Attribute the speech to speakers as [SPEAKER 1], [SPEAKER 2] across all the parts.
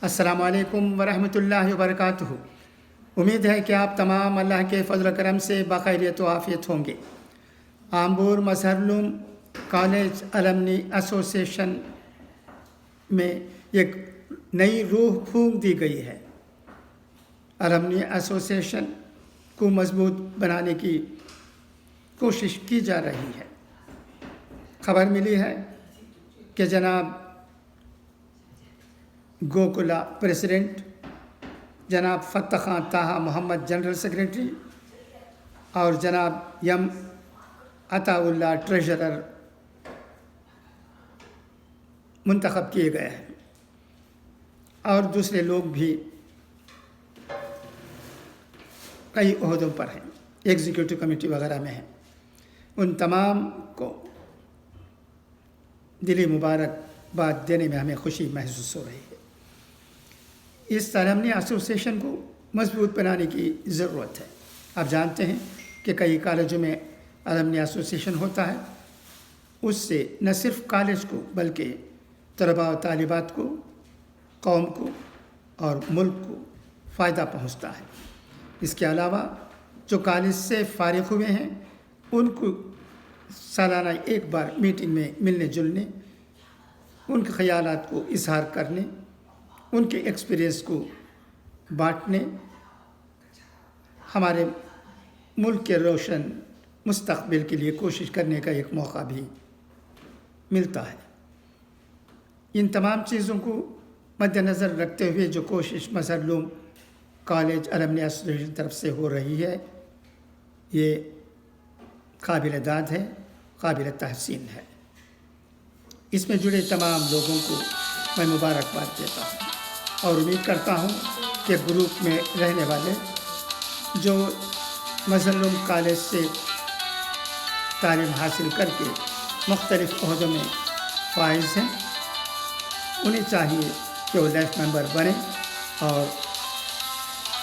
[SPEAKER 1] السلام علیکم ورحمۃ اللہ وبرکاتہ۔ امید ہے کہ آپ تمام اللہ کے فضل و کرم سے بخیریت و عافیت ہوں گے۔ آمبور مظہر العلوم کالج المنی ایسوسیشن میں ایک نئی روح پھونک دی گئی ہے۔ المنی ایسوسیشن کو مضبوط بنانے کی کوشش کی جا رہی ہے۔ خبر ملی ہے کہ جناب گوکلا پریزیڈنٹ جناب فتح خان طاہا محمد جنرل سیکریٹری اور جناب یم عطا اللہ ٹریجرر منتخب کیے گئے ہیں، اور دوسرے لوگ بھی کئی عہدوں پر ہیں، ایگزیکٹو کمیٹی وغیرہ میں ہیں۔ ان تمام کو دلی مبارکباد دینے میں ہمیں خوشی محسوس ہو رہی ہے۔ اس المنی ایسوسیشن کو مضبوط بنانے کی ضرورت ہے۔ آپ جانتے ہیں کہ کئی کالجوں میں المنی ایسوسیشن ہوتا ہے۔ اس سے نہ صرف کالج کو بلکہ طلباء و طالبات کو، قوم کو اور ملک کو فائدہ پہنچتا ہے۔ اس کے علاوہ جو کالج سے فارغ ہوئے ہیں ان کو سالانہ ایک بار میٹنگ میں ملنے جلنے، ان کے خیالات کو اظہار کرنے، ان کے ایکسپیرئنس کو بانٹنے، ہمارے ملک کے روشن مستقبل کے لیے کوشش کرنے کا ایک موقع بھی ملتا ہے۔ ان تمام چیزوں کو مد نظر رکھتے ہوئے جو کوشش مظہر العلوم کالج المنی ایسوسیشن کی طرف سے ہو رہی ہے، یہ قابل داد ہے، قابل تحسین ہے۔ اس میں جڑے تمام لوگوں کو میں مبارکباد دیتا ہوں اور امید کرتا ہوں کہ گروپ میں رہنے والے جو مظہر العلوم کالج سے تعلیم حاصل کر کے مختلف عہدوں میں فائز ہیں، انہیں چاہیے کہ وہ لائف ممبر بنیں اور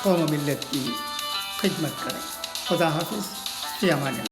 [SPEAKER 1] قوم و ملت کی خدمت کریں۔ خدا حافظ، فی امان اللہ۔